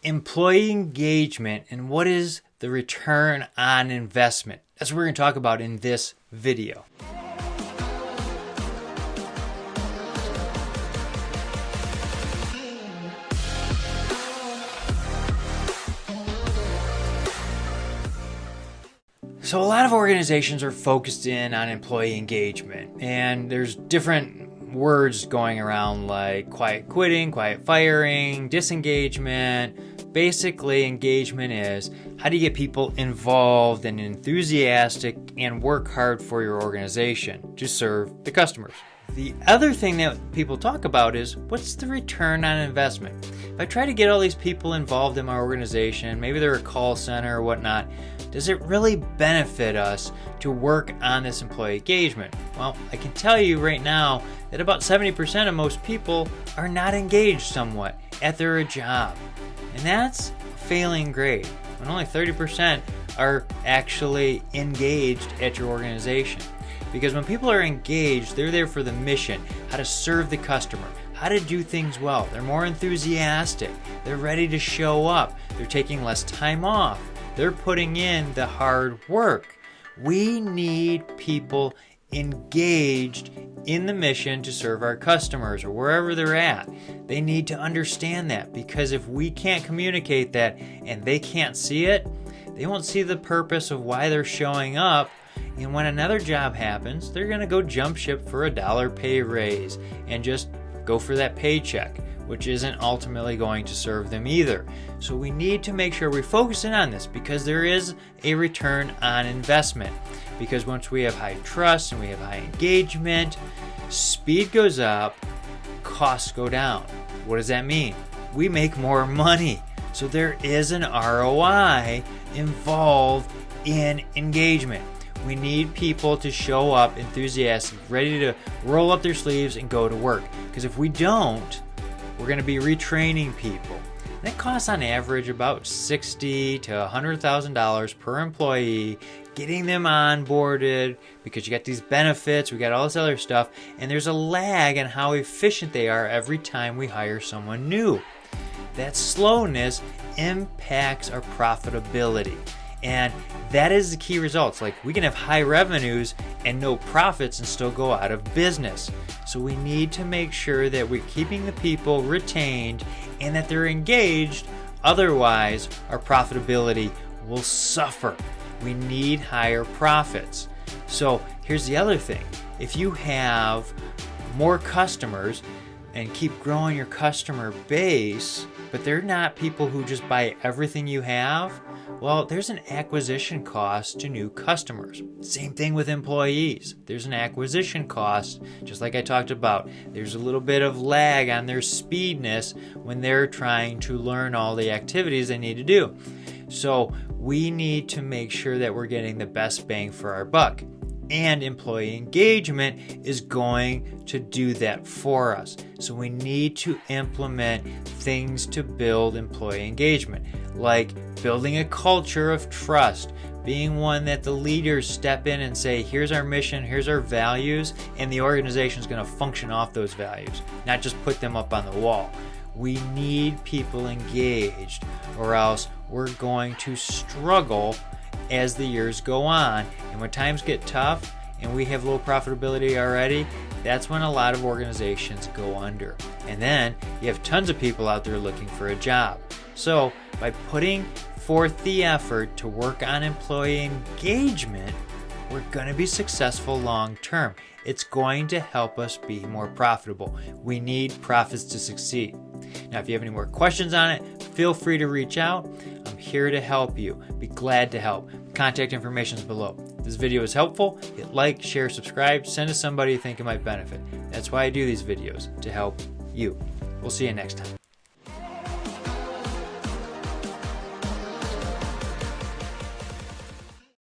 employee engagement and what is the return on investment. That's what we're going to talk about in this video. So a lot of organizations are focused in on employee engagement, and there's different words going around like quiet quitting, quiet firing, disengagement. Basically, engagement is how do you get people involved and enthusiastic and work hard for your organization to serve the customers. The other thing that people talk about is what's the return on investment? If I try to get all these people involved in my organization, maybe they're a call center or whatnot, does it really benefit us to work on this employee engagement? Well, I can tell you right now that about 70% of most people are not engaged somewhat at their job. And that's a failing grade when only 30% are actually engaged at your organization. Because when people are engaged, they're there for the mission, how to serve the customer, how to do things well. They're more enthusiastic. They're ready to show up. They're taking less time off. They're putting in the hard work. We need people engaged in the mission to serve our customers or wherever they're at. They need to understand that, because if we can't communicate that and they can't see it, they won't see the purpose of why they're showing up. And when another job happens, they're going to go jump ship for $1 pay raise and just go for that paycheck, which isn't ultimately going to serve them either. So we need to make sure we're focusing on this, because there is a return on investment. Because once we have high trust and we have high engagement, speed goes up, costs go down. What does that mean? We make more money. So there is an ROI involved in engagement. We need people to show up enthusiastic, ready to roll up their sleeves and go to work. Because if we don't, we're going to be retraining people. And it costs on average about $60,000 to $100,000 per employee, getting them onboarded, because you got these benefits, we got all this other stuff, and there's a lag in how efficient they are every time we hire someone new. That slowness impacts our profitability. And that is the key results. Like, we can have high revenues and no profits and still go out of business. So we need to make sure that we're keeping the people retained and that they're engaged. Otherwise, our profitability will suffer. We need higher profits. So here's the other thing. If you have more customers and keep growing your customer base, but they're not people who just buy everything you have, well, there's an acquisition cost to new customers. Same thing with employees. There's an acquisition cost, just like I talked about. There's a little bit of lag on their speedness when they're trying to learn all the activities they need to do. So we need to make sure that we're getting the best bang for our buck. And employee engagement is going to do that for us. So we need to implement things to build employee engagement, like building a culture of trust, being one that the leaders step in and say, here's our mission, here's our values, and the organization is going to function off those values, not just put them up on the wall. We need people engaged, or else we're going to struggle as the years go on. And when times get tough and we have low profitability already, that's when a lot of organizations go under. And then you have tons of people out there looking for a job. So by putting forth the effort to work on employee engagement, we're going to be successful long term. It's going to help us be more profitable. We need profits to succeed. Now, if you have any more questions on it, feel free to reach out. I'm here to help you. Be glad to help. Contact information is below. If this video is helpful, hit like, share, subscribe, send to somebody you think it might benefit. That's why I do these videos, to help you. We'll see you next time.